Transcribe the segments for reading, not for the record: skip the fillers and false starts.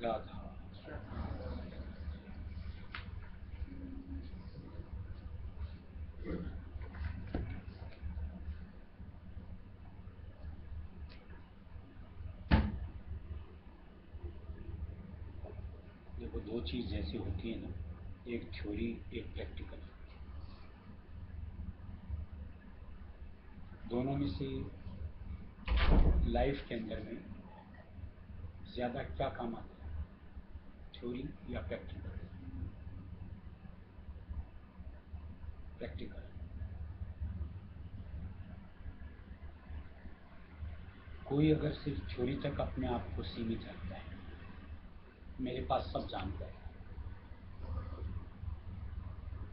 राधा। देखो, दो चीज ऐसी होती है ना, एक थ्योरी एक प्रैक्टिकल। दोनों में से लाइफ के अंदर में ज्यादा क्या काम आता है, थ्योरी या प्रैक्टिकल? प्रैक्टिकल। कोई अगर सिर्फ थ्योरी तक अपने आप को सीमित रखता है, मेरे पास सब जानता है,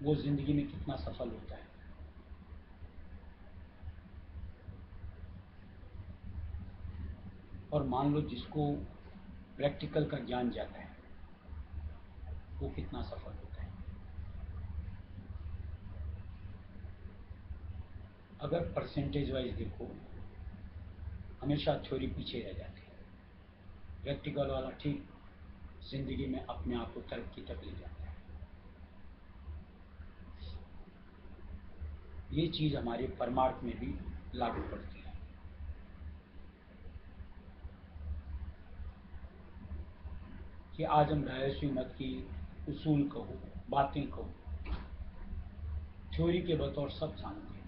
वो जिंदगी में कितना सफल होता है? और मान लो जिसको प्रैक्टिकल का ज्ञान जाता है, वो कितना सफल होता है? अगर परसेंटेज वाइज देखो, हमेशा थ्योरी पीछे रह जाती है, प्रैक्टिकल वाला ठीक जिंदगी में अपने आप को तरक्की तक ले जाता है। ये चीज हमारे परमार्थ में भी लागू पड़ती है। कि आज हम रहस्य मत की उसूल कहो, बातें कहो, थ्योरी के बतौर सब जानते हैं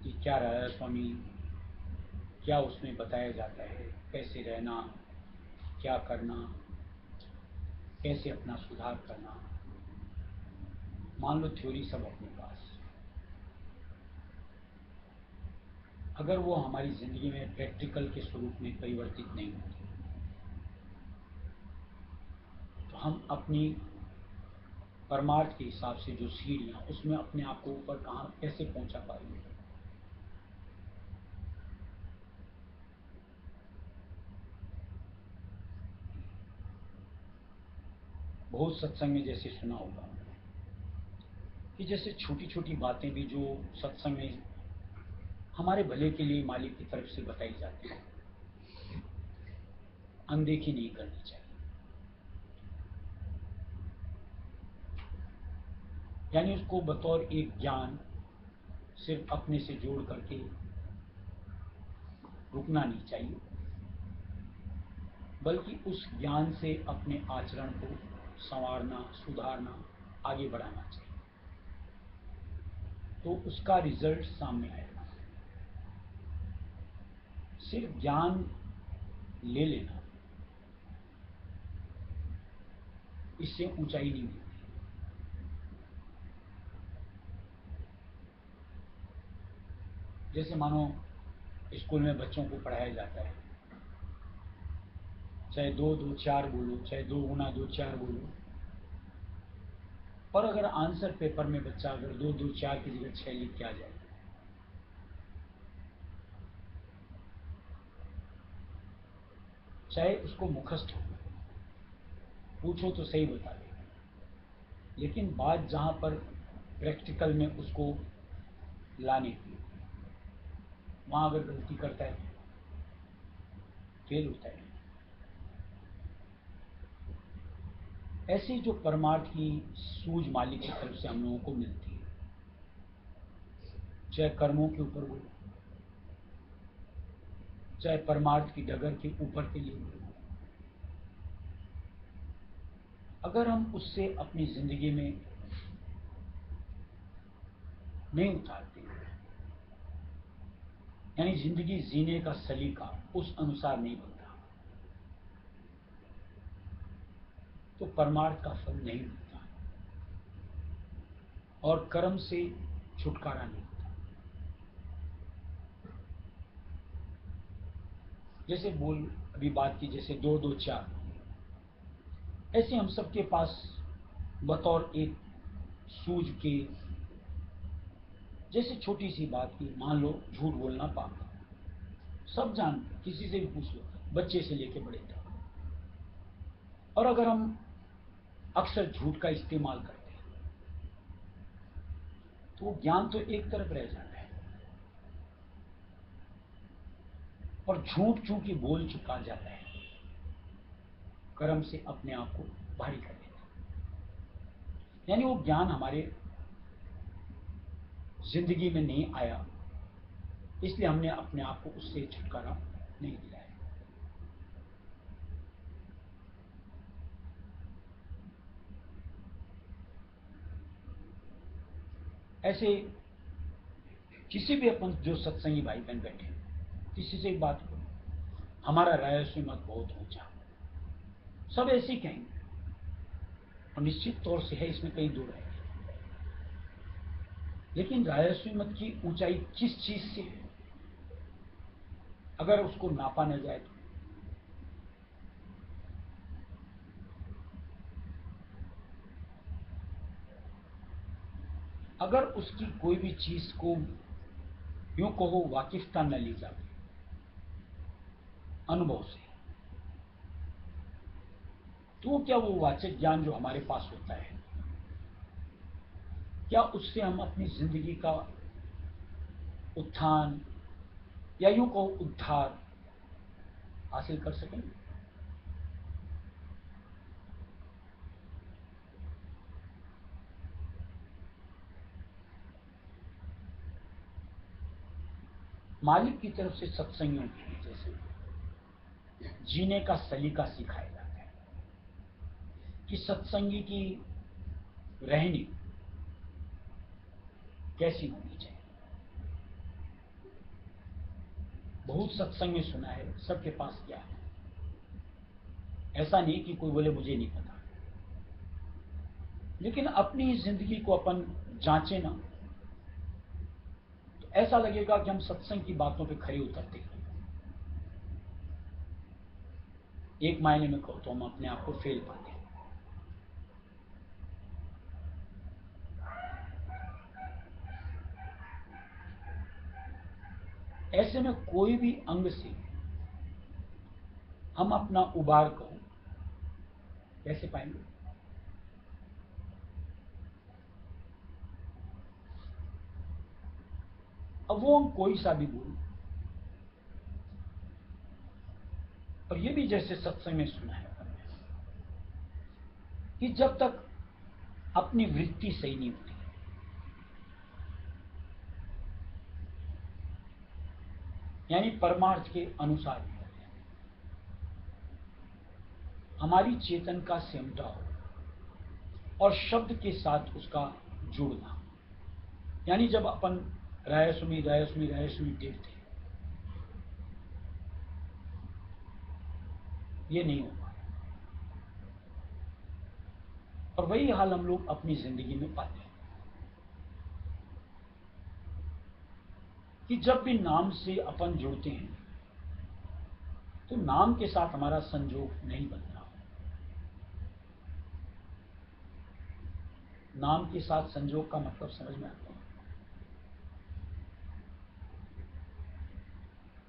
कि क्या राधा स्वामी, क्या उसमें बताया जाता है, कैसे रहना, क्या करना, कैसे अपना सुधार करना। मान लो थ्योरी सब अपने पास, अगर वो हमारी जिंदगी में प्रैक्टिकल के स्वरूप में परिवर्तित नहीं होती, तो हम अपनी परमार्थ के हिसाब से जो सीढ़ियां, उसमें अपने आप को ऊपर कहाँ कैसे पहुंचा पाएंगे? बहुत सत्संग में जैसे सुना होगा कि जैसे छोटी छोटी बातें भी जो सत्संग में हमारे भले के लिए मालिक की तरफ से बताई जाती है, अनदेखी नहीं करनी चाहिए। यानी उसको बतौर एक ज्ञान सिर्फ अपने से जोड़ करके रुकना नहीं चाहिए, बल्कि उस ज्ञान से अपने आचरण को संवारना, सुधारना, आगे बढ़ाना चाहिए, तो उसका रिजल्ट सामने आएगा। सिर्फ ज्ञान ले लेना, इससे ऊंचाई नहीं मिलती। जैसे मानो स्कूल में बच्चों को पढ़ाया जाता है चाहे 2 2 4 बोलो, चाहे 2 गुना 2 4 बोलो, और अगर आंसर पेपर में बच्चा अगर 2 2 4 की जगह 6 लिख के आ जाए, चाहे उसको मुखस्त हो, पूछो तो सही बता देगा, लेकिन बात जहां पर प्रैक्टिकल में उसको लाने की, वहां अगर गलती करता है फेल होता है। ऐसी जो परमार्थ की सूझ मालिक की तरफ से हम लोगों को मिलती है, चाहे कर्मों के ऊपर हो, चाहे परमार्थ की डगर के ऊपर के लिए हो, अगर हम उससे अपनी जिंदगी में नहीं उतारते, यानी जिंदगी जीने का सलीका उस अनुसार नहीं बनता, तो परमार्थ का फल नहीं मिलता और कर्म से छुटकारा नहीं होता। जैसे बोल अभी बात की, जैसे 2 2 4, ऐसे हम सबके पास बतौर एक सूझ के, जैसे छोटी सी बात की, मान लो झूठ बोलना पाप है, सब जानते, किसी से भी पूछ लो, बच्चे से लेके बड़े तक। और अगर हम अक्सर झूठ का इस्तेमाल करते हैं तो वो ज्ञान तो एक तरफ रह जाता है, और झूठ चूंकि बोल चुका जाता है, कर्म से अपने आप को भारी कर देता है, यानी वो ज्ञान हमारे जिंदगी में नहीं आया, इसलिए हमने अपने आप को उससे छुटकारा नहीं दिलाया। ऐसे किसी भी अपन जो सत्संगी भाई बहन बैठे, किसी से बात करो, हमारा रायस्व मत बहुत ऊंचा, सब ऐसे ही कहेंगे, और निश्चित तौर से है, इसमें कहीं दूर है, लेकिन रायस्व मत की ऊंचाई किस चीज से है, अगर उसको नापा न जाए तो अगर उसकी कोई भी चीज को यूं कहो वाकिफता न ली जाए अनुभव से, तो क्या वो वाचक ज्ञान जो हमारे पास होता है, क्या उससे हम अपनी जिंदगी का उत्थान या यूं कहो उद्धार हासिल कर सकेंगे? मालिक की तरफ से सत्संगियों की जैसे जीने का सलीका सिखाया जाता है कि सत्संगी की रहनी कैसी होनी चाहिए। बहुत सत्संग में सुना है सबके पास क्या है, ऐसा नहीं कि कोई बोले मुझे नहीं पता, लेकिन अपनी जिंदगी को अपन जांचे ना, तो ऐसा लगेगा कि हम सत्संग की बातों पे खरे उतरते हैं। एक मायने में कहो तो हम अपने आप को फेल पाते हैं। ऐसे में कोई भी अंग से हम अपना उबार कहो कैसे पाएंगे? अब वो हम कोई सा भी बोल, और ये भी जैसे सत्संग में सुना है कि जब तक अपनी वृत्ति सही नहीं होती, यानी परमार्थ के अनुसार हमारी चेतन का सिमटा हो और शब्द के साथ उसका जुड़ना, यानी जब अपन रायसुमी रायसुमी रायसुमी देखते, ये नहीं हो पाया, और वही हाल हम लोग अपनी जिंदगी में पाते हैं कि जब भी नाम से अपन जुड़ते हैं तो नाम के साथ हमारा संजोग नहीं बन रहा। नाम के साथ संजोग का मतलब समझ में आता है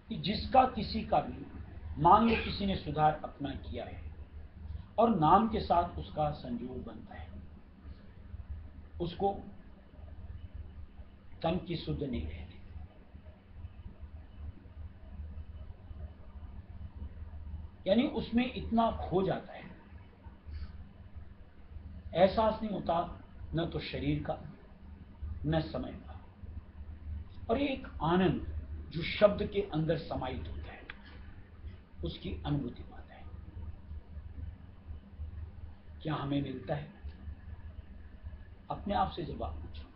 कि जिसका किसी का भी, मान लो किसी ने सुधार अपना किया है और नाम के साथ उसका संजोग बनता है, उसको तन की शुद्ध नहीं रहती। यानी उसमें इतना खो जाता है, एहसास नहीं होता न तो शरीर का न समय का। और ये एक आनंद जो शब्द के अंदर समाहित होता है, उसकी अनुभूति पाता है। क्या हमें मिलता है? अपने आप से जवाब पूछो।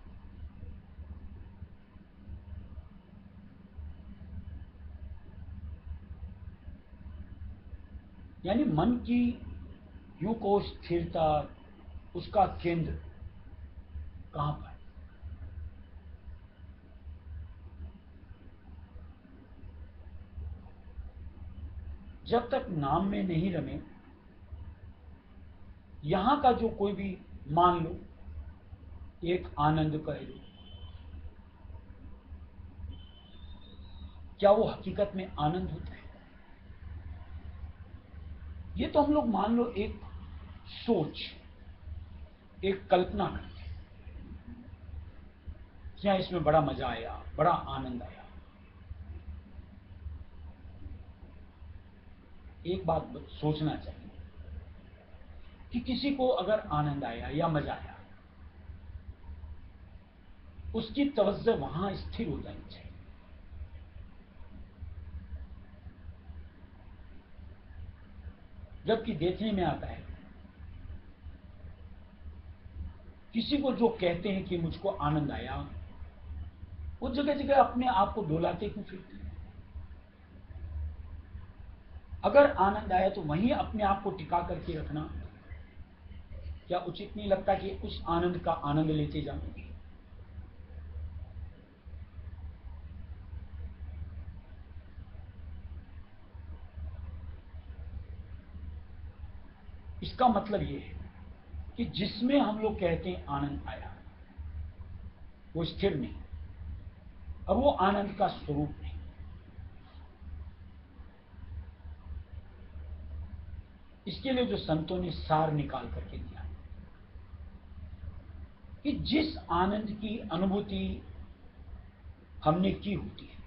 यानी मन की यूं को स्थिरता, उसका केंद्र कहां पर? जब तक नाम में नहीं रमे, यहां का जो कोई भी, मान लो एक आनंद कह लो, क्या वो हकीकत में आनंद होता है? ये तो हम लोग मान लो एक सोच, एक कल्पना करते हैं, क्या इसमें बड़ा मजा आया, बड़ा आनंद आया। एक बात सोचना चाहिए कि किसी को अगर आनंद आया या मजा आया, उसकी तवज्जो वहां स्थिर हो जानी चाहिए। जबकि देखने में आता है किसी को जो कहते हैं कि मुझको आनंद आया, वो जगह जगह अपने आप को डोलाते क्यों फिरते हैं? अगर आनंद आया तो वहीं अपने आप को टिका करके रखना क्या उचित नहीं लगता कि उस आनंद का आनंद लेते जाओ? इसका मतलब यह है कि जिसमें हम लोग कहते हैं आनंद आया, वो स्थिर नहीं, और वो आनंद का स्वरूप नहीं। इसके लिए जो संतों ने सार निकाल करके दिया कि जिस आनंद की अनुभूति हमने की होती है,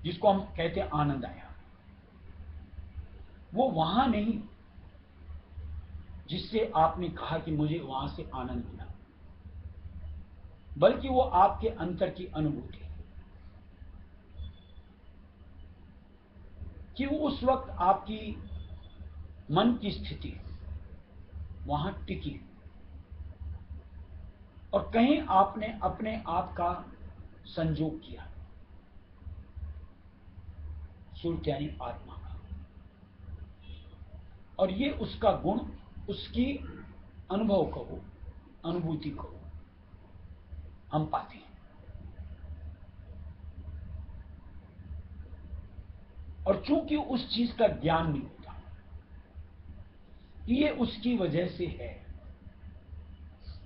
जिसको हम कहते हैं आनंद आया, वो वहां नहीं जिससे आपने कहा कि मुझे वहां से आनंद मिला, बल्कि वो आपके अंतर की अनुभूति है कि वो उस वक्त आपकी मन की स्थिति वहां टिकी और कहीं आपने अपने आप का संजोग किया, सुरत यानी आत्मा का। और ये उसका गुण, उसकी अनुभव कहो, अनुभूति कहो, हम पाते हैं। और चूंकि उस चीज का ज्ञान नहीं होता, ये उसकी वजह से है,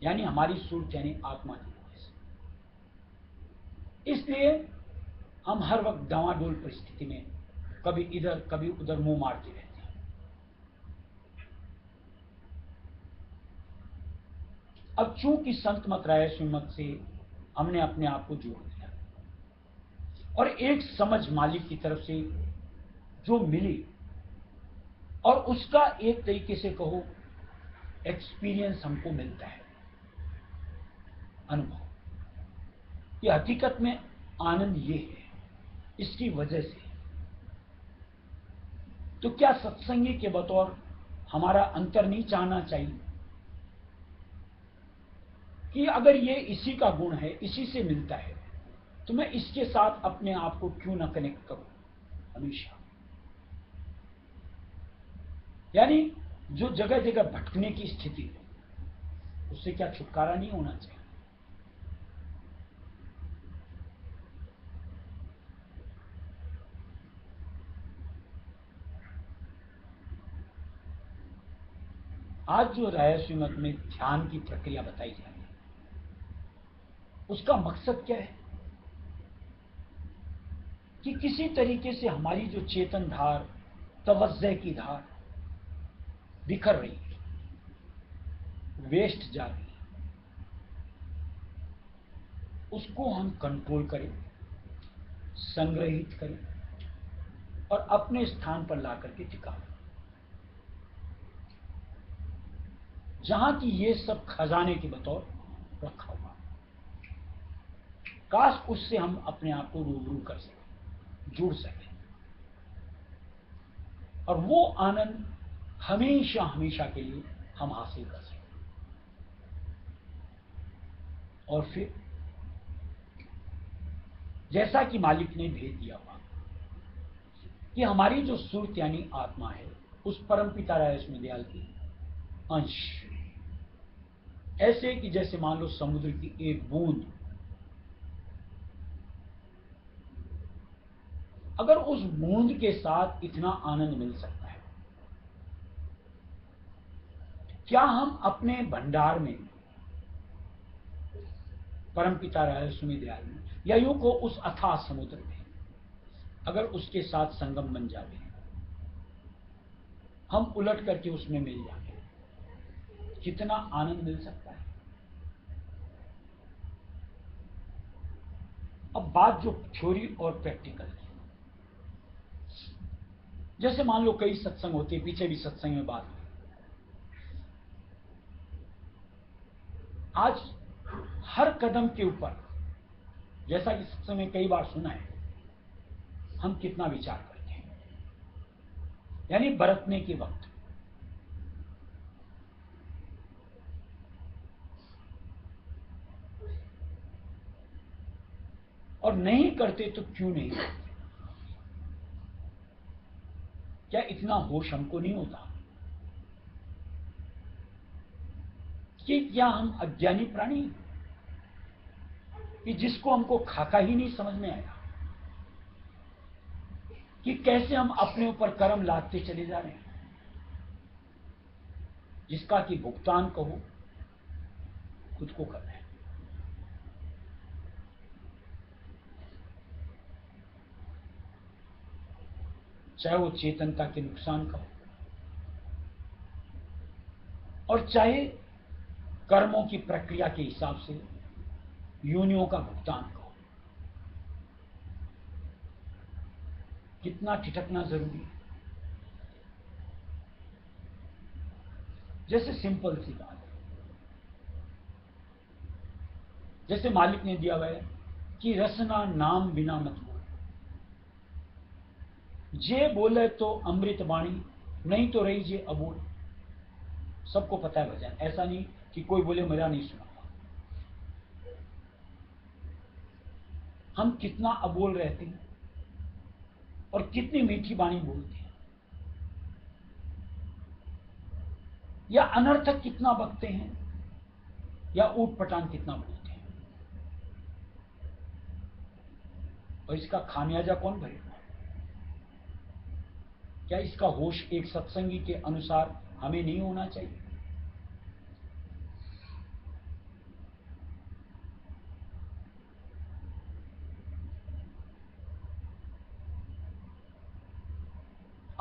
यानी हमारी सुरत यानी आत्मा की वजह से। इसलिए हम हर वक्त डावाडोल परिस्थिति में कभी इधर कभी उधर मुंह मारते रहते हैं। अब चूंकि संत मत राय सुमत से हमने अपने आप को जोड़ दिया और एक समझ मालिक की तरफ से जो मिली, और उसका एक तरीके से कहो एक्सपीरियंस हमको मिलता है, अनुभव, ये हकीकत में आनंद ये है, इसकी वजह से। तो क्या सत्संगी के बतौर हमारा अंतर नहीं चाहना चाहिए कि अगर ये इसी का गुण है, इसी से मिलता है, तो मैं इसके साथ अपने आप को क्यों ना कनेक्ट करूं हमेशा? यानी जो जगह जगह भटकने की स्थिति है, उससे क्या छुटकारा नहीं होना चाहिए? आज जो रहस्य मत में ध्यान की प्रक्रिया बताई जा रही है, उसका मकसद क्या है कि किसी तरीके से हमारी जो चेतन धार, तवज्जो की धार बिखर रही है, वेस्ट जा रही है, उसको हम कंट्रोल करें, संग्रहित करें और अपने स्थान पर ला करके टिकाएं, जहां की ये सब खजाने के बतौर रखा हुआ। काश उससे हम अपने आप को रूबरू कर सकें, जुड़ सकें, और वो आनंद हमेशा हमेशा के लिए हम हासिल कर सकें। और फिर जैसा कि मालिक ने भेद दिया हुआ कि हमारी जो सुरत यानी आत्मा है, उस परमपिता रायस्म दयाल की अंश, ऐसे कि जैसे मान लो समुद्र की एक बूंद, अगर उस बूंद के साथ इतना आनंद मिल सकता है, क्या हम अपने भंडार में परमपिता रायस्म दयाल में, या यूं को उस अथाह समुद्र में अगर उसके साथ संगम बन जावे, हम उलट करके उसमें मिल जाए, कितना आनंद मिल सकता है। अब बात जो थ्योरी और प्रैक्टिकल की, जैसे मान लो कई सत्संग होते, पीछे भी सत्संग में बात हुई, आज हर कदम के ऊपर, जैसा कि सत्संग में कई बार सुना है, हम कितना विचार करते हैं, यानी बरतने के वक्त। और नहीं करते तो क्यों नहीं करते? क्या इतना होश हमको नहीं होता कि क्या हम अज्ञानी प्राणी हैं कि जिसको हमको खाका ही नहीं समझ में आया कि कैसे हम अपने ऊपर कर्म लादते चले जा रहे हैं, जिसका कि भुगतान कहो खुद को करना है। चाहे वो चेतनता के नुकसान का हो, और चाहे कर्मों की प्रक्रिया के हिसाब से योनियों का भुगतान का हो। कितना ठिठकना जरूरी है। जैसे सिंपल सी बात है, जैसे मालिक ने दिया हुआ है कि रसना नाम बिना मत बोल, जे बोले तो अमृत वाणी, नहीं तो रही जे अबोल। सबको पता है भजन, ऐसा नहीं कि कोई बोले मेरा नहीं सुना। हम कितना अबोल रहते हैं और कितनी मीठी वाणी बोलते हैं, या अनर्थक कितना बकते हैं, या ऊट पटांग कितना बोलते हैं, और इसका खामियाजा कौन भरेगा? क्या इसका होश एक सत्संगी के अनुसार हमें नहीं होना चाहिए?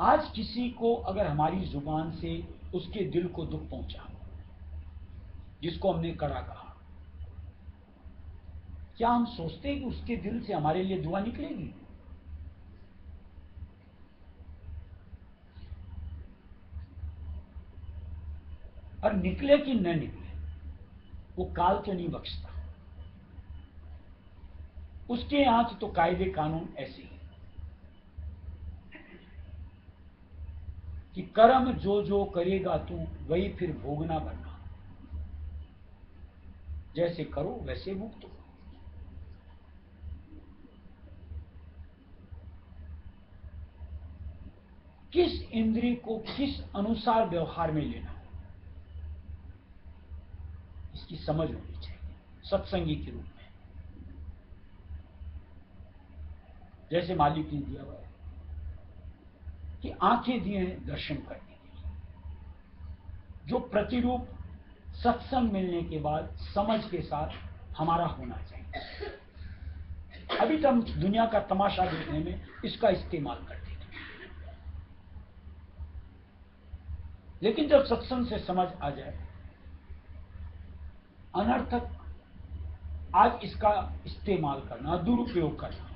आज किसी को अगर हमारी जुबान से उसके दिल को दुख पहुंचा, जिसको हमने कड़ा कहा, क्या हम सोचते हैं कि उसके दिल से हमारे लिए दुआ निकलेगी? और निकले कि न निकले, वो काल तो नहीं बख्शता। उसके यहां तो कायदे कानून ऐसे ही कि कर्म जो जो करेगा तू वही फिर भोगना बनना, जैसे करो वैसे भुगतो। किस इंद्रिय को किस अनुसार व्यवहार में लेना, इसकी समझ होनी चाहिए सत्संगी के रूप में। जैसे मालिक ने दिया हुआ है कि आंखें दिए हैं दर्शन करने के लिए, जो प्रतिरूप सत्संग मिलने के बाद समझ के साथ हमारा होना चाहिए। अभी तो हम दुनिया का तमाशा देखने में इसका इस्तेमाल करते थे, लेकिन जब सत्संग से समझ आ जाए, अनर्थक आज इसका इस्तेमाल करना, दुरुपयोग करना,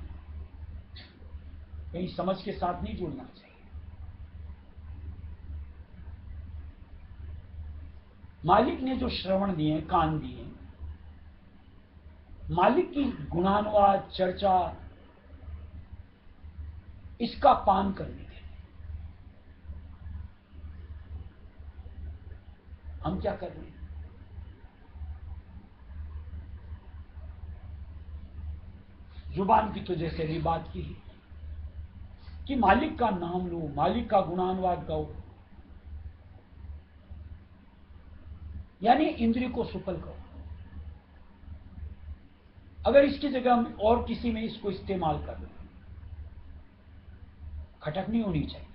कहीं समझ के साथ नहीं जुड़ना चाहिए। मालिक ने जो श्रवण दिए, कान दिए, मालिक की गुणानुवाद चर्चा, इसका पान करने के लिए हम क्या कर रहे हैं? जुबान की तो जैसे भी बात की कि मालिक का नाम लो, मालिक का गुणानुवाद गाओ, यानी इंद्रिय को सुफल करो। अगर इसकी जगह हम और किसी में इसको इस्तेमाल कर रहे हैं, खटक नहीं होनी चाहिए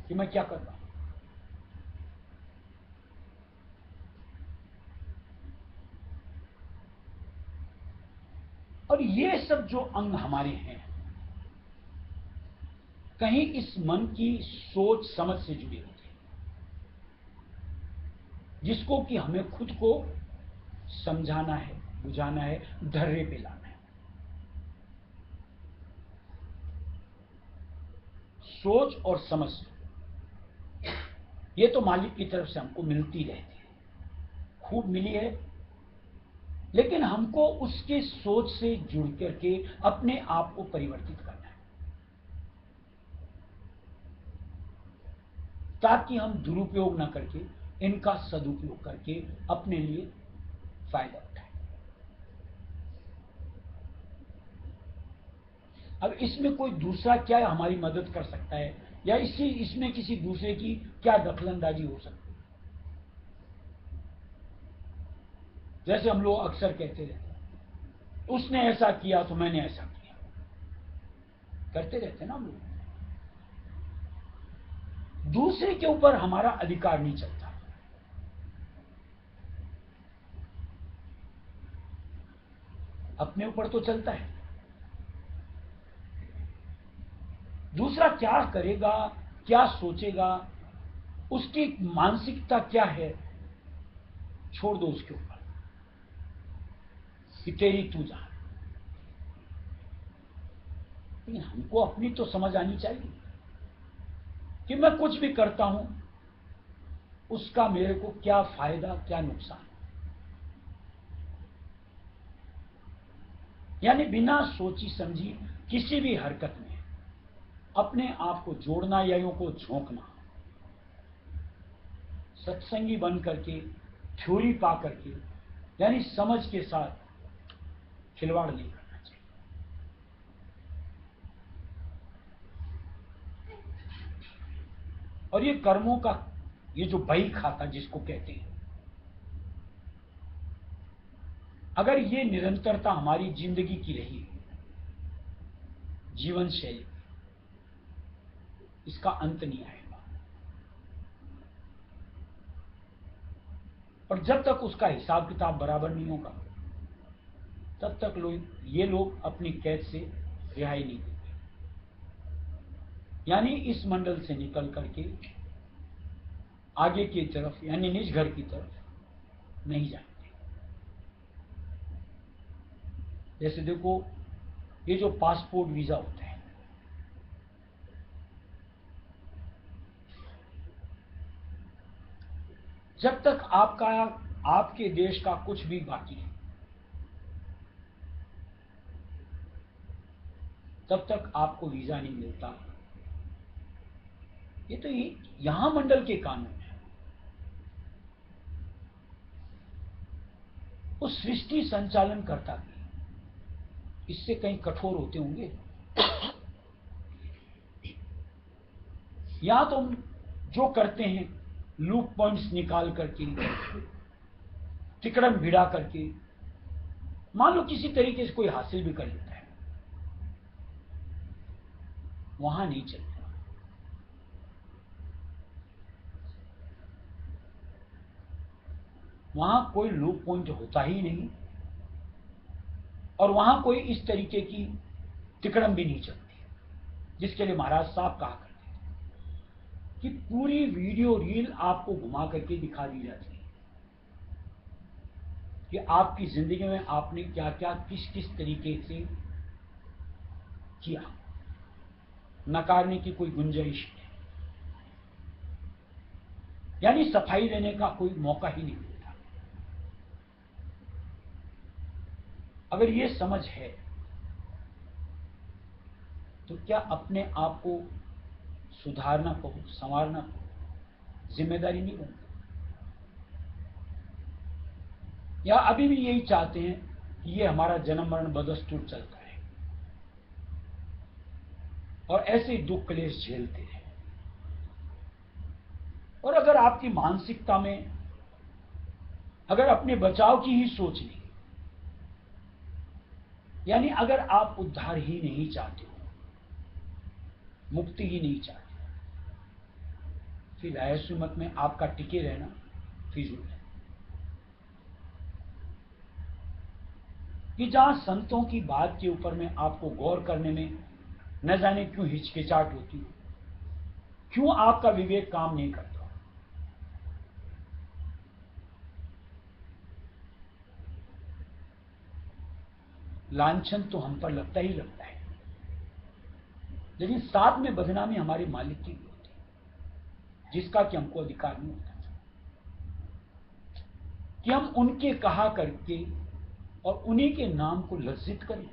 कि मैं क्या कर रहा हूं। और ये सब जो अंग हमारे हैं, कहीं इस मन की सोच समझ से जुड़े होते हैं, जिसको कि हमें खुद को समझाना है, बुझाना है, धर्रे पे लाना है। सोच और समझ ये तो मालिक की तरफ से हमको मिलती रहती है, खूब मिली है, लेकिन हमको उसके सोच से जुड़ करके अपने आप को परिवर्तित करना है, ताकि हम दुरुपयोग ना करके इनका सदुपयोग करके अपने लिए फायदा उठाएं। अब इसमें कोई दूसरा क्या हमारी मदद कर सकता है, या इसमें किसी दूसरे की क्या दखलंदाजी हो सकती है? जैसे हम लोग अक्सर कहते रहते हैं, उसने ऐसा किया तो मैंने ऐसा किया, करते रहते ना हम लोग। दूसरे के ऊपर हमारा अधिकार नहीं चलता, अपने ऊपर तो चलता है। दूसरा क्या करेगा, क्या सोचेगा, उसकी मानसिकता क्या है, छोड़ दो उसके ऊपर, कि तेरी तू जान। लेकिन हमको अपनी तो समझ आनी चाहिए कि मैं कुछ भी करता हूं, उसका मेरे को क्या फायदा, क्या नुकसान। यानी बिना सोची समझी किसी भी हरकत में अपने आप को जोड़ना या यूं को झोंकना, सत्संगी बन करके, थ्योरी पा करके, यानी समझ के साथ खिलवाड़ नहीं करना चाहिए। और ये कर्मों का ये जो बही खाता जिसको कहते हैं, अगर ये निरंतरता हमारी जिंदगी की रही, जीवन शैली, इसका अंत नहीं आएगा। और जब तक उसका हिसाब किताब बराबर नहीं होगा, तब तक ये लोग अपनी कैद से रिहाई नहीं देंगे, यानी इस मंडल से निकल करके आगे की तरफ, यानी निज घर की तरफ नहीं जाएंगे। जैसे देखो, ये जो पासपोर्ट वीजा होते हैं, जब तक आपके देश का कुछ भी बाकी है, तब तक आपको वीजा नहीं मिलता। ये तो यहां मंडल के कानून है। उस सृष्टि संचालन करता भी इससे कहीं कठोर होते होंगे। या तो हम जो करते हैं, लूप पॉइंट्स निकाल करके, तिकड़म भिड़ा करके, मान लो किसी तरीके से कोई हासिल भी कर लेता है, वहां नहीं चलता। वहां कोई लो पॉइंट होता ही नहीं और वहां कोई इस तरीके की तिकड़म भी नहीं चलती, जिसके लिए महाराज साहब कहा करते थे कि पूरी वीडियो रील आपको घुमा करके दिखा दी जाती है कि आपकी जिंदगी में आपने क्या क्या किस किस तरीके से किया, नकारने की कोई गुंजाइश नहीं, यानी सफाई देने का कोई मौका ही नहीं मिलता। अगर ये समझ है तो क्या अपने आप को सुधारना पड़े, संवारना पड़े, जिम्मेदारी नहीं बनती? या अभी भी यही चाहते हैं कि ये हमारा जन्म मरण बदस्तूर चलता है और ऐसे दुख क्लेश झेलते हैं? और अगर आपकी मानसिकता में अगर अपने बचाव की ही सोच नहीं, यानी अगर आप उद्धार ही नहीं चाहते हो, मुक्ति ही नहीं चाहते, फिर रहस्य मत में आपका टिके रहना फिजूल है। कि जहां संतों की बात के ऊपर में आपको गौर करने में न जाने क्यों हिचकिचाहट होती हो, क्यों आपका विवेक काम नहीं करता? लांछन तो हम पर लगता ही लगता है, लेकिन साथ में बदनामी हमारे मालिक की भी होती है, जिसका कि हमको अधिकार नहीं होता कि हम उनके कहा करके और उन्हीं के नाम को लज्जित करें।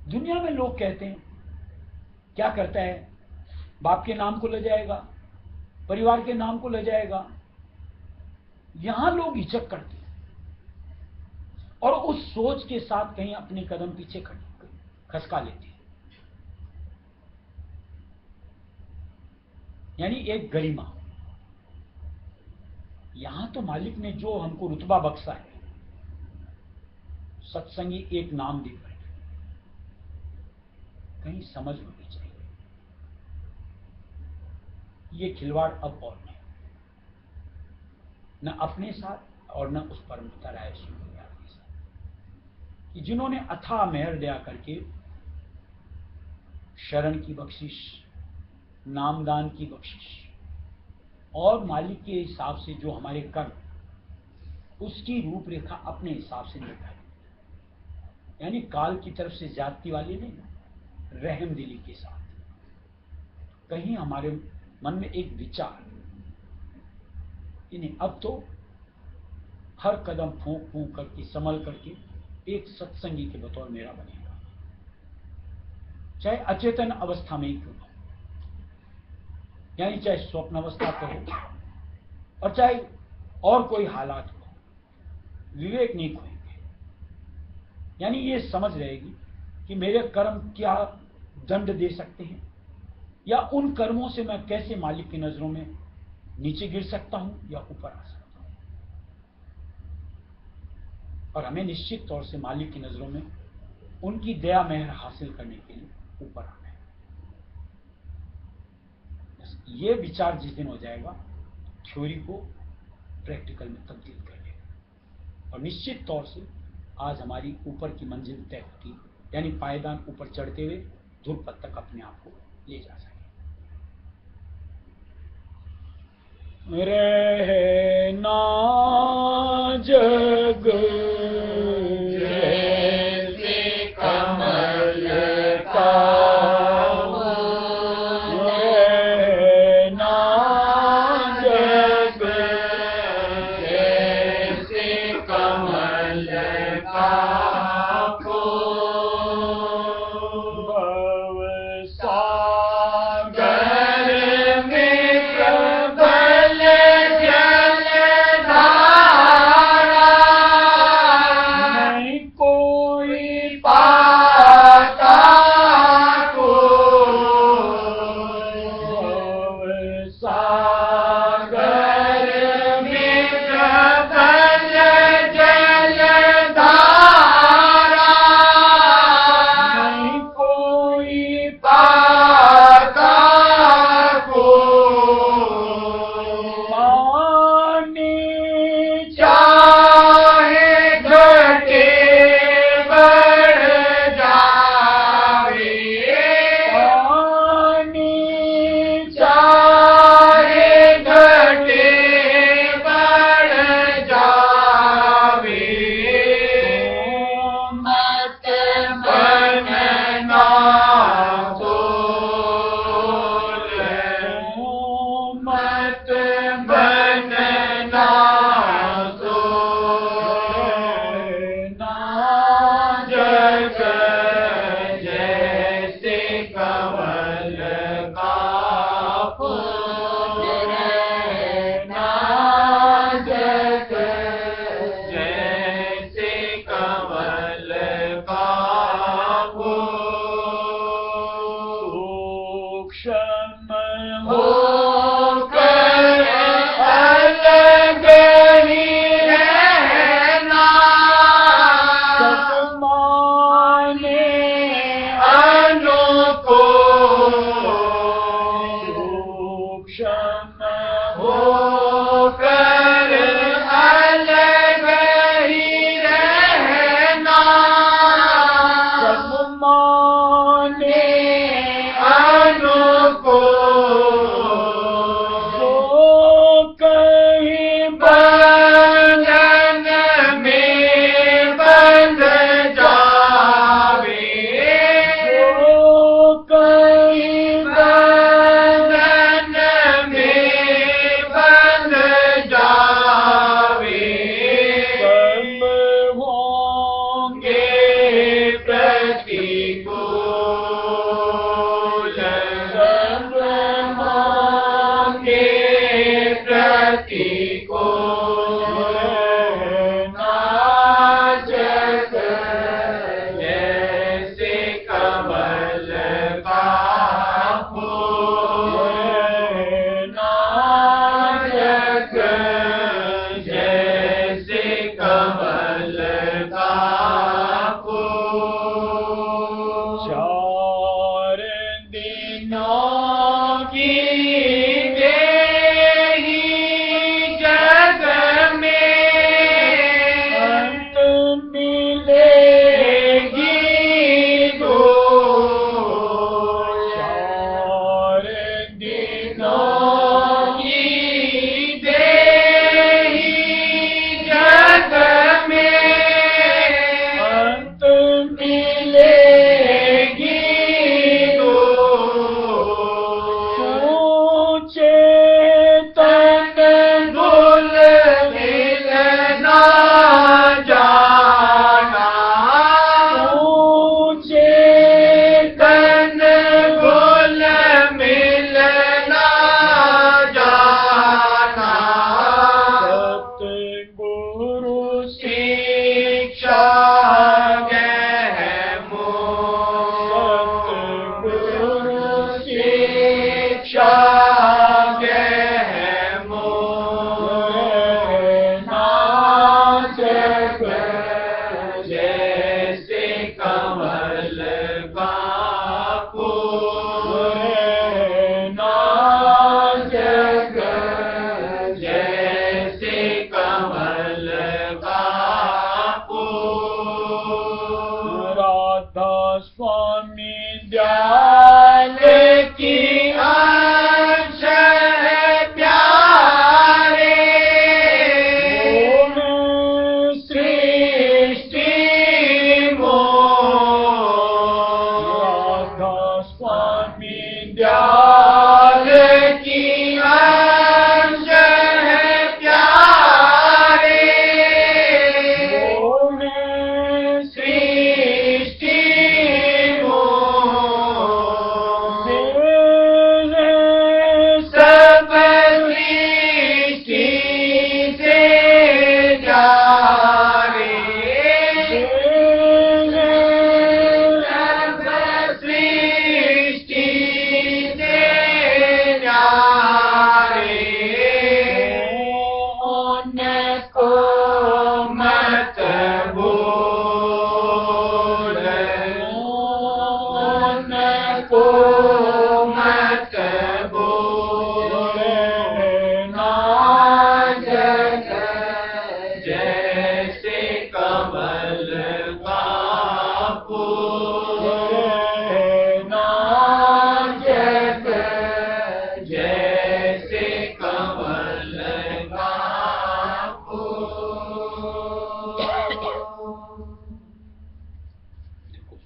दुनिया में लोग कहते हैं, क्या करता है, बाप के नाम को ले जाएगा, परिवार के नाम को ले जाएगा। यहां लोग हिचक करते हैं और उस सोच के साथ कहीं अपने कदम पीछे खसका लेते हैं। यानी एक गरिमा, यहां तो मालिक ने जो हमको रुतबा बख्शा है, सत्संगी एक नाम देकर, कहीं समझ होनी चाहिए ये खिलवाड़ अब और नहीं, न अपने साथ और न उस परम पिता राय के साथ, कि जिन्होंने अथाह मेहर दया करके शरण की बख्शिश, नामदान की बख्शिश और मालिक के हिसाब से जो हमारे कर्म, उसकी रूपरेखा अपने हिसाब से निर्धारित, यानी काल की तरफ से जाति वाले नहीं, रहम दिली के साथ। कहीं हमारे मन में एक विचार, इन्हें अब तो हर कदम फूंक फूंक करके संभल करके एक सत्संगी के बतौर मेरा बनेगा, चाहे अचेतन अवस्था में ही क्यों हो, यानी चाहे स्वप्न अवस्था को हो और चाहे और कोई हालात हो, विवेक नहीं खोएंगे। यानी ये समझ रहेगी कि मेरे कर्म क्या दंड दे सकते हैं, या उन कर्मों से मैं कैसे मालिक की नजरों में नीचे गिर सकता हूं या ऊपर आ सकता हूं। और हमें निश्चित तौर से मालिक की नजरों में उनकी दया मेहर हासिल करने के लिए ऊपर आना है। ये विचार जिस दिन हो जाएगा, थ्योरी को प्रैक्टिकल में तब्दील कर लेगा और निश्चित तौर से आज हमारी ऊपर की मंजिल तय होती, यानी पायदान ऊपर चढ़ते हुए धूल पद तक अपने आप को ले जा सके। रहना जग जैसे कमल का, रहना जग जैसे कमल का, पाता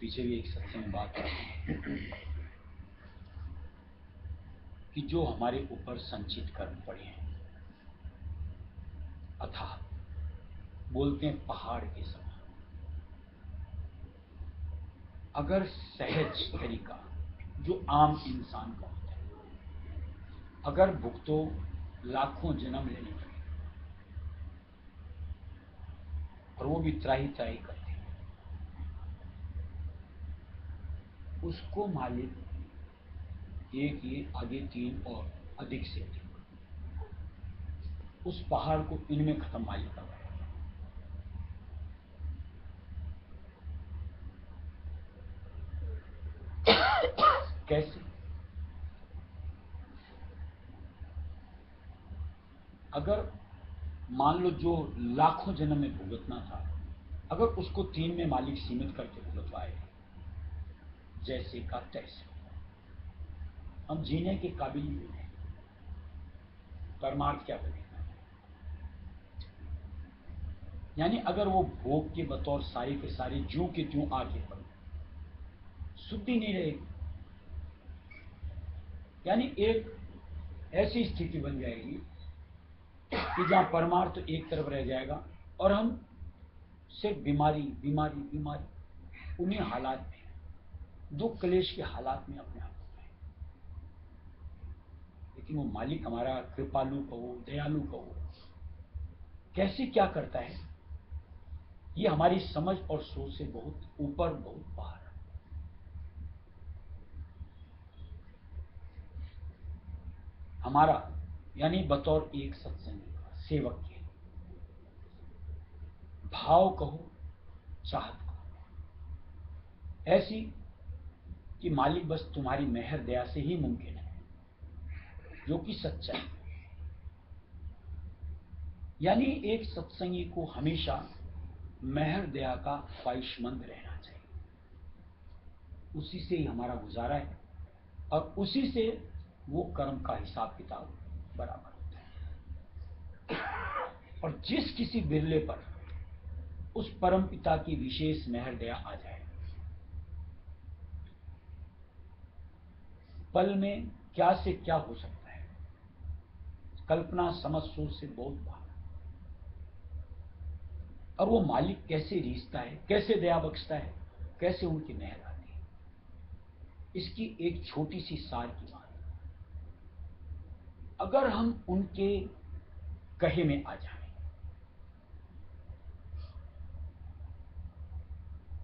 पीछे भी एक सत्संग में बात कि जो हमारे ऊपर संचित कर्म पड़े हैं अथाह, बोलते हैं पहाड़ के समान, अगर सहज तरीका जो आम इंसान का होता है, अगर भुगतो लाखों जन्म लेने पड़े और वो भी त्राही त्राही करते हैं, उसको मालिक एक ये आगे 3 और अधिक से अधिक उस पहाड़ को इनमें खत्म मालिक कर रहा है। कैसे? अगर मान लो जो लाखों जन्म में भुगतना था, अगर उसको 3 में मालिक सीमित करके भुगतवाए, जैसे का तैसे, हम जीने के काबिल ही नहीं, परमार्थ क्या बनेगा? यानी अगर वो भोग के बतौर सारे के सारे ज्यों के त्यों आगे पड़े, शुद्धि नहीं रहेगी। यानी एक ऐसी स्थिति बन जाएगी कि जहां परमार्थ एक तरफ रह जाएगा और हम सिर्फ बीमारी बीमारी बीमारी उन्हीं हालात में, दुख क्लेश के हालात में अपने आप होते हैं। लेकिन वो मालिक हमारा कृपालु कहो, दयालु कहो, कैसे क्या करता है, ये हमारी समझ और सोच से बहुत ऊपर, बहुत बाहर है। हमारा यानी बतौर एक सत्संगी का, सेवक के भाव कहो, चाहत कहो, ऐसी कि मालिक बस तुम्हारी मेहर दया से ही मुमकिन है जो कि सच्चाई है। यानी एक सत्संगी को हमेशा मेहर दया का ख्वाहिशमंद रहना चाहिए। उसी से ही हमारा गुजारा है और उसी से वो कर्म का हिसाब किताब बराबर होता है। और जिस किसी बिरले पर उस परम पिता की विशेष मेहर दया आ जाए, पल में क्या से क्या हो सकता है, कल्पना समझ सोच से बहुत बाहर। और वो मालिक कैसे रीझता है, कैसे दया बख्शता है, कैसे उनकी मेहर आती है, इसकी एक छोटी सी सार की बात। अगर हम उनके कहे में आ जाए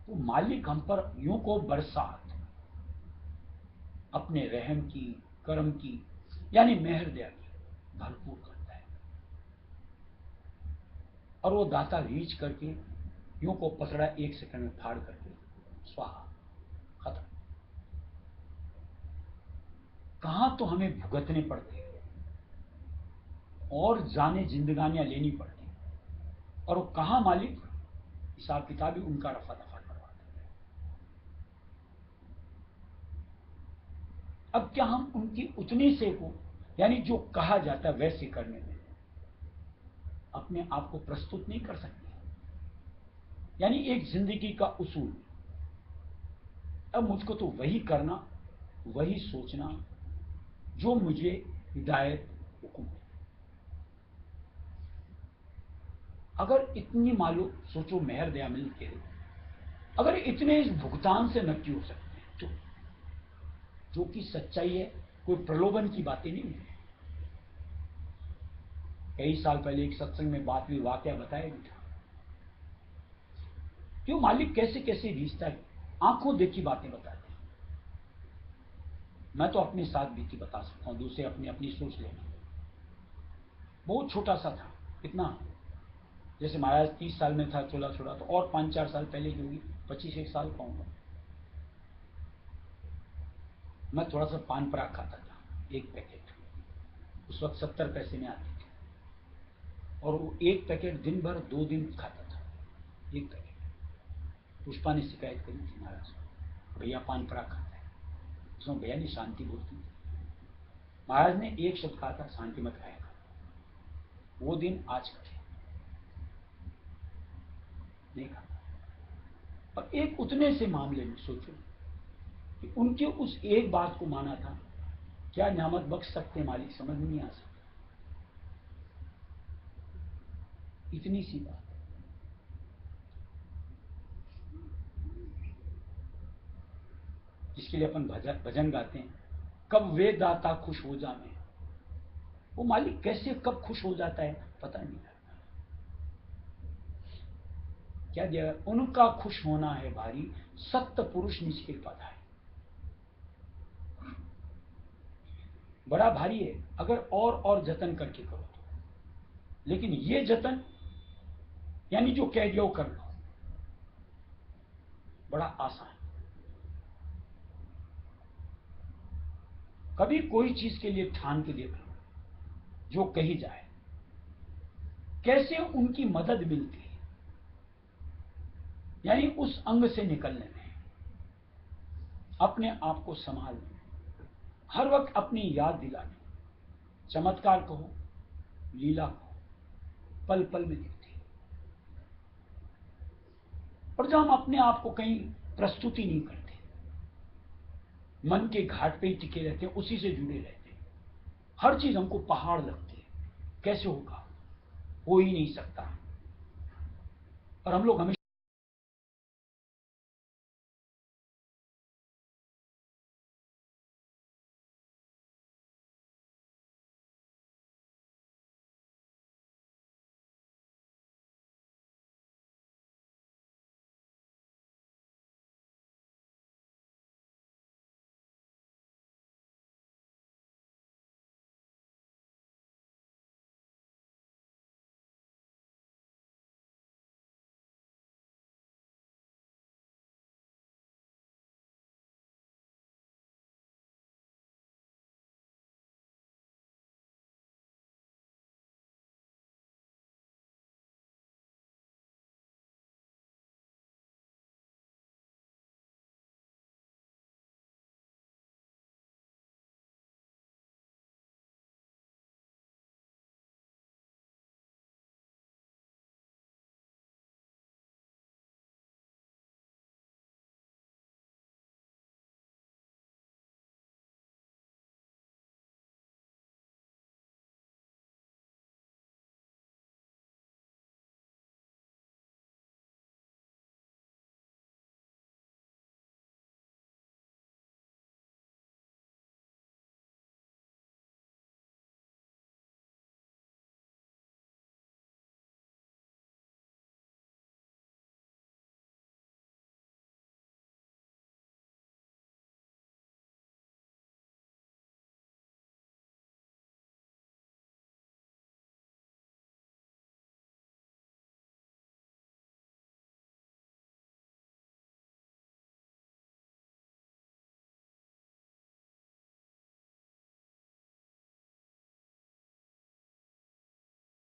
तो मालिक हम पर यूं को बरसात अपने रहम की, कर्म की, यानी मेहर दया की भरपूर करता है। और वो दाता रीच करके यूं को पसड़ा 1 सेकंड में फाड़ करके स्वाहा, खत्म। कहां तो हमें भुगतने पड़ते और जाने जिंदगानियां लेनी पड़ती, और वो कहां मालिक हिसाब किताब भी उनका रफा दफा करवा देते हैं। अब क्या हम उनकी उतनी से को, यानी जो कहा जाता है वैसे करने में अपने आप को प्रस्तुत नहीं कर सकते? यानी एक जिंदगी का उसूल, अब मुझको तो वही करना, वही सोचना जो मुझे हिदायत हुक्म है। अगर इतनी मालूम सोचो मेहर दया मिल के, अगर इतने इस भुगतान से नक्की हो सकते हैं तो जो कि सच्चाई है, कोई प्रलोभन की बातें नहीं है। कई साल पहले एक सत्संग में बात हुई, वाकया बताया भी था कि वो मालिक कैसे कैसे रीझता है, आंखों देखी बातें बताते हैं। मैं तो अपने साथ बीती बता सकता हूं, दूसरे अपनी अपनी सोच लेना। बहुत छोटा सा था, कितना, जैसे महाराज 30 साल में था चोला छोड़ा, तो और 5-4 साल पहले की होगी, 25-1 साल का होगा। मैं थोड़ा सा पान पराग खाता था, 1 पैकेट, उस वक्त 70 पैसे में आती थी, और वो 1 पैकेट दिन भर 2 दिन खाता था, 1 पैकेट। पुष्पा ने शिकायत करी थी महाराज, भैया पान पराग खाता है। उसमें भैया ने शांति बोलती थी। महाराज ने एक शब्द कहा था, शांति मत खाया कर। वो दिन आज का नहीं खाता। और एक उतने से मामले में सोचो कि उनके उस एक बात को माना था, क्या नियामत बख्श सकते मालिक, समझ नहीं आ सकता। इतनी सी बात, जिसके लिए अपन भजन गाते हैं, कब वे दाता खुश हो जावे, वो मालिक कैसे कब खुश हो जाता है पता नहीं लगता। क्या दिया, उनका खुश होना है भारी, सत्य पुरुष निष्किल पधारे। बड़ा भारी है अगर और जतन करके करो तो, लेकिन ये जतन यानी जो कह दिया वो कर लो, बड़ा आसान। कभी कोई चीज के लिए ठान के देख लो, जो कही जाए, कैसे उनकी मदद मिलती है, यानी उस अंग से निकलने में, अपने आप को संभालने, हर वक्त अपनी याद दिलाने, चमत्कार कहो, लीला कहो, पल पल में दिखती है। और जब हम अपने आप को कहीं प्रस्तुति नहीं करते, मन के घाट पे ही टिके रहते हैं, उसी से जुड़े रहते हैं, हर चीज हमको पहाड़ लगती है, कैसे होगा, हो ही नहीं सकता। और हम लोग हमेशा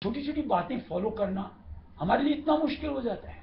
छोटी छोटी बातें फॉलो करना हमारे लिए इतना मुश्किल हो जाता है।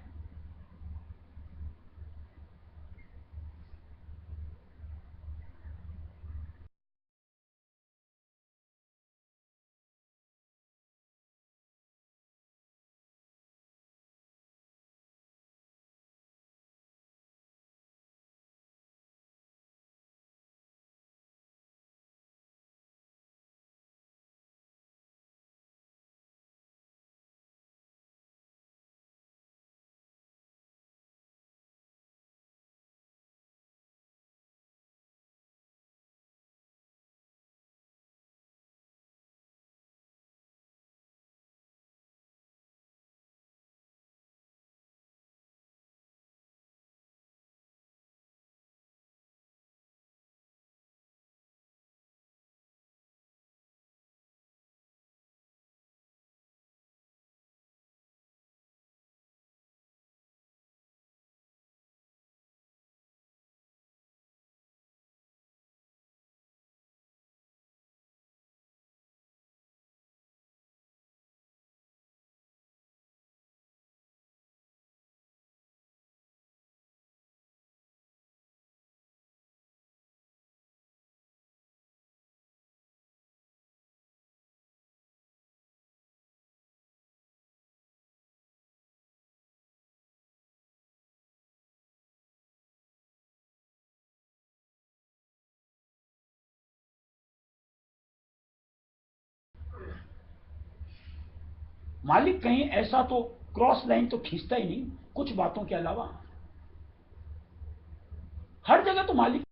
मालिक कहीं ऐसा तो क्रॉस लाइन तो खींचता ही नहीं कुछ बातों के अलावा। हर जगह तो मालिक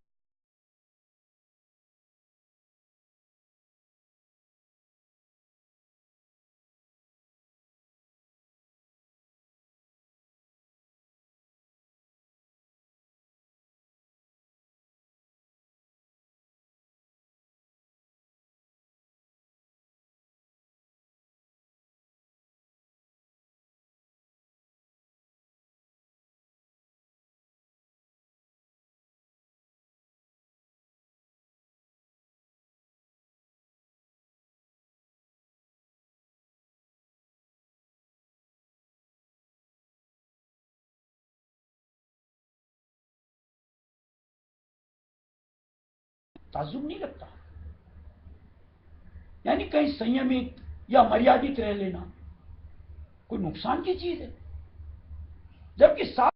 ताज्जुब नहीं लगता। यानी कहीं संयमित या मर्यादित रह लेना कोई नुकसान की चीज है, जबकि साफ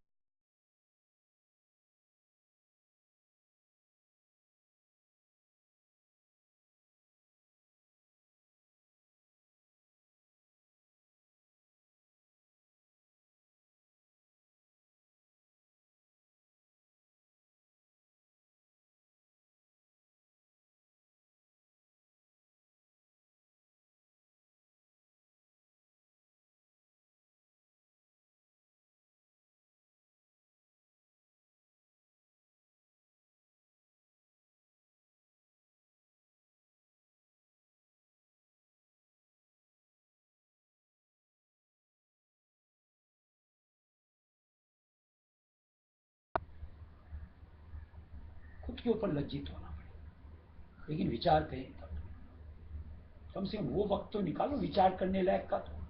खुद के ऊपर लज्जित होना पड़े, लेकिन विचार करें तब। कम से कम वो वक्त तो निकालो विचार करने लायक का तो।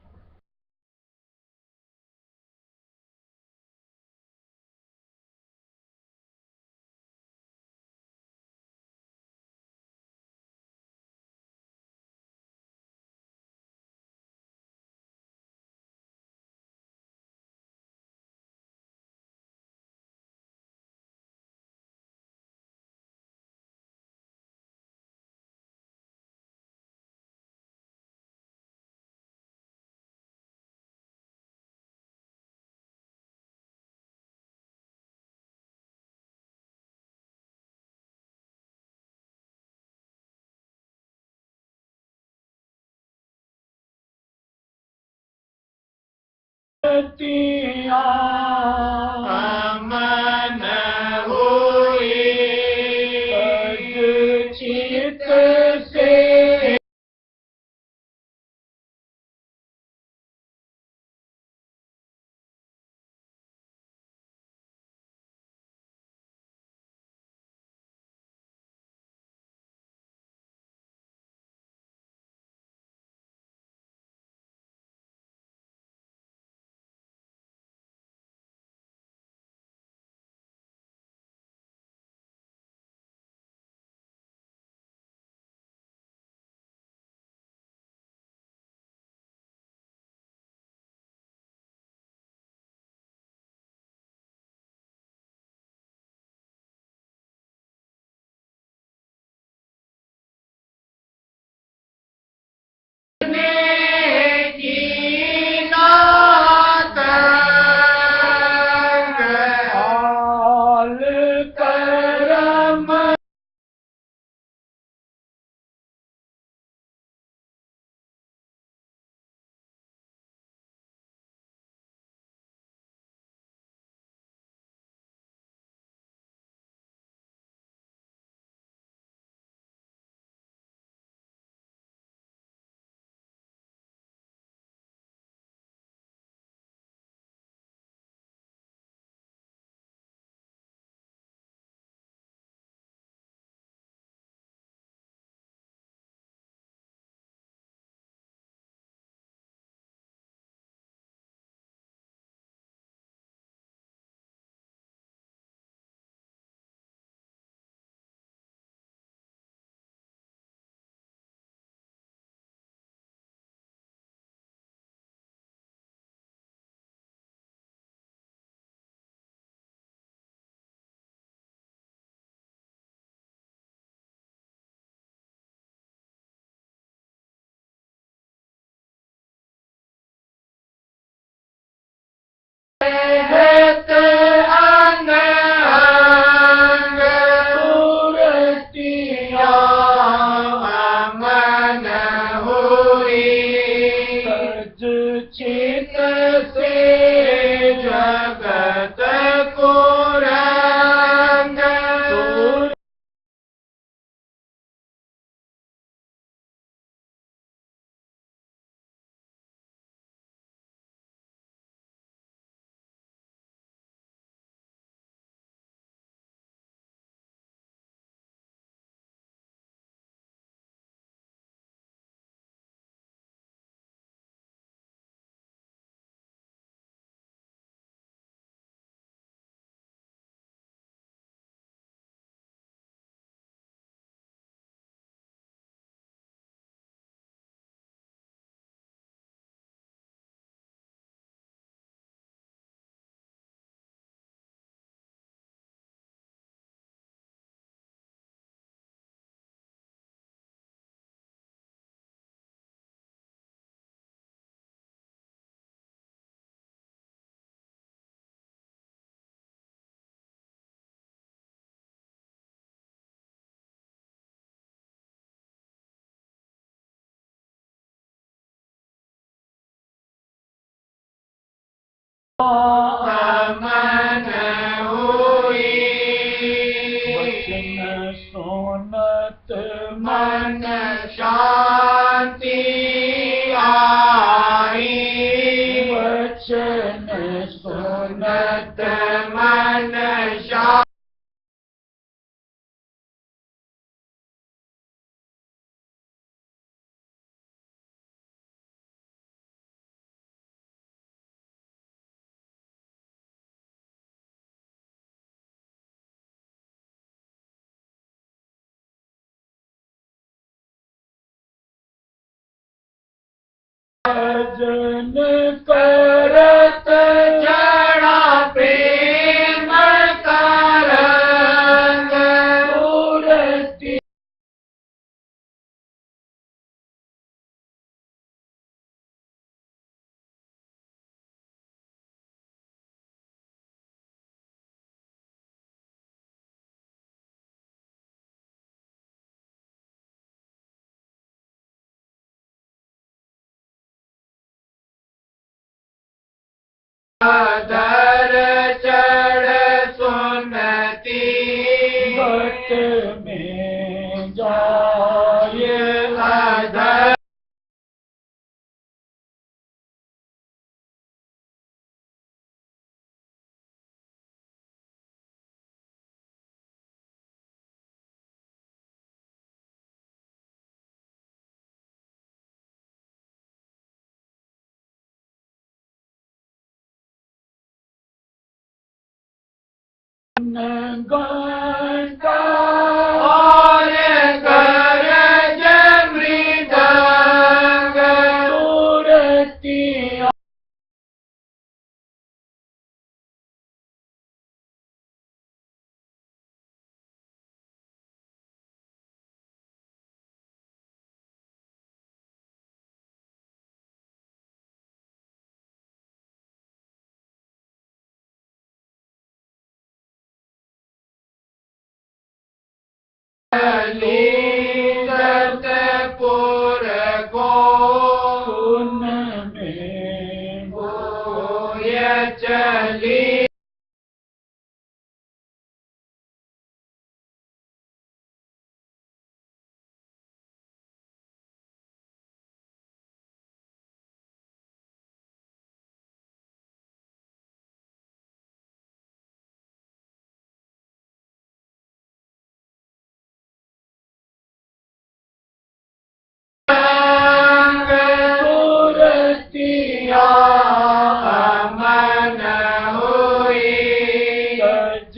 अमन हुई चित से अमन हुई वचन सुनत मन शांति आई वचन सुनत मन शांति भजन करत जड़ा प्रेम तरंग मूर्ति दर चढ़ सुनती गत में जाय अधर घंटा और गरज मृदंग मूर्ति लीलतपुर को सुन में गोय चली मूर्तिया अमन हुई गज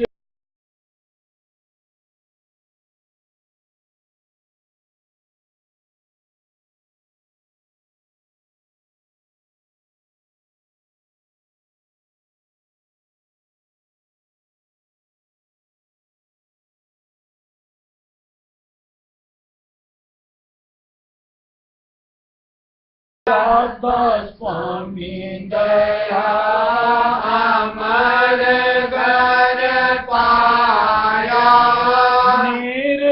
बाबा स्वामी दया अमर घर पाया नीर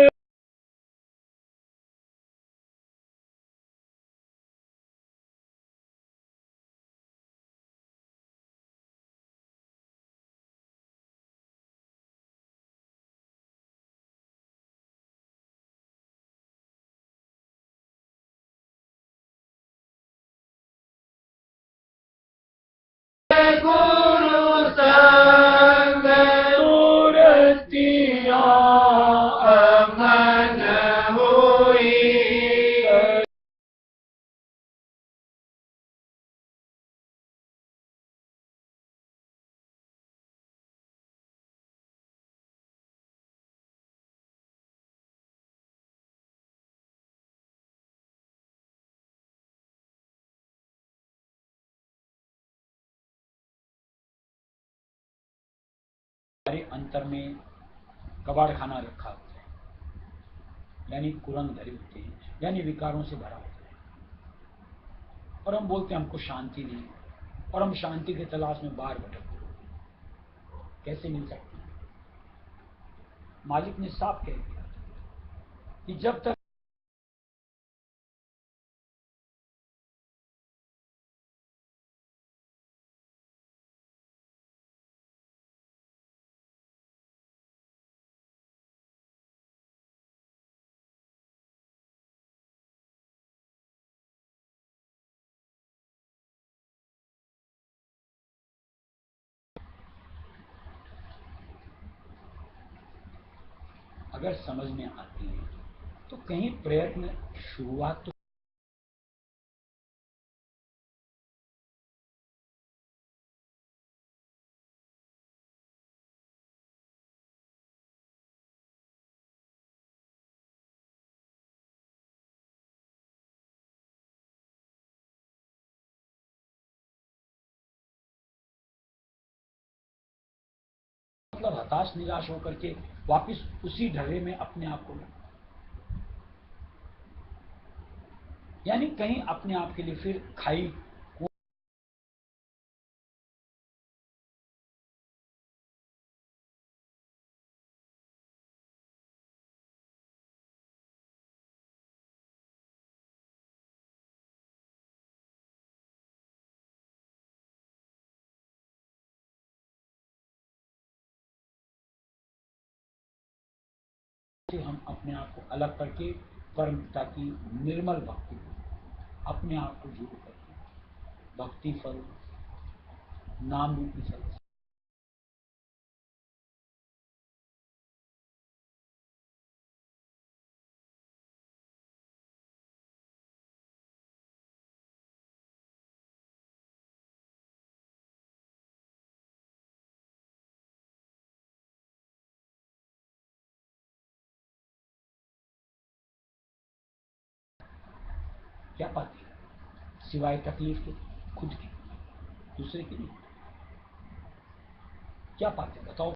गुरु संग मूर्तिया अमन हुई हमारे अंतर में कबाड़ खाना रखा होता है, यानी कुरंग धरे होते हैं, यानी विकारों से भरा होता है। और हम बोलते हैं हमको शांति नहीं, और हम शांति की तलाश में बाहर भटकते हैं। कैसे मिल सकती है? मालिक ने साफ कह दिया कि जब तक अगर समझ में आती है तो कहीं प्रयत्न शुरुआत तो मतलब हताश निराश होकर के वापस उसी ढर्रे में अपने आप को, यानी कहीं अपने आप के लिए फिर खाई से हम अपने आप को अलग करके परम पिता की निर्मल भक्ति अपने आप को जुड़ करके भक्ति फल नाम रूपी फल क्या पाती है सिवाय तकलीफ के, खुद की, दूसरे की नहीं। क्या पाते बताओ।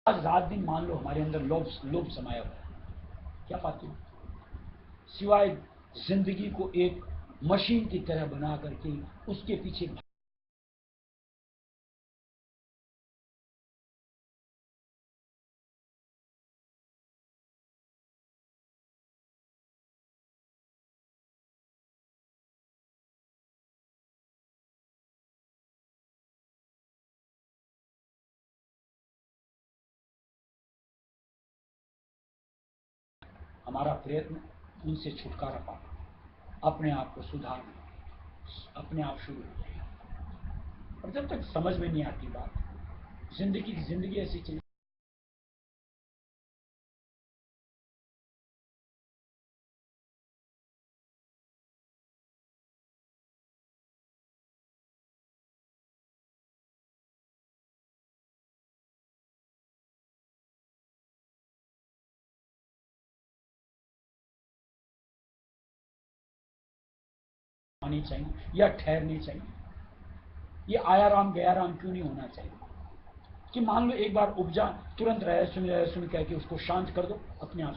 आज रात दिन मान लो हमारे अंदर लोभ लोभ समाया हुआ है, क्या पाते हो सिवाय जिंदगी को एक मशीन की तरह बना करके उसके पीछे। हमारा प्रयत्न उनसे छुटकारा पाना, अपने आप को सुधारना, अपने आप शुरू हो जाएगा। और जब तक समझ में नहीं आती बात, जिंदगी की जिंदगी ऐसी चली। आनी चाहिए या ठहरनी चाहिए, ये आया राम गया राम क्यों नहीं होना चाहिए कि मान लो एक बार उपजा तुरंत रहे सुन कह के उसको शांत कर दो अपने आप।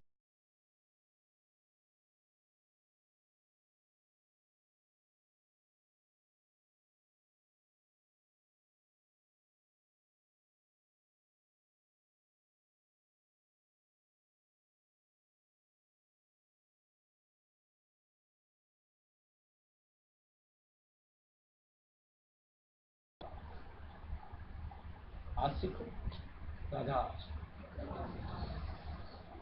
आज से करो राधा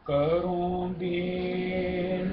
करूं बिन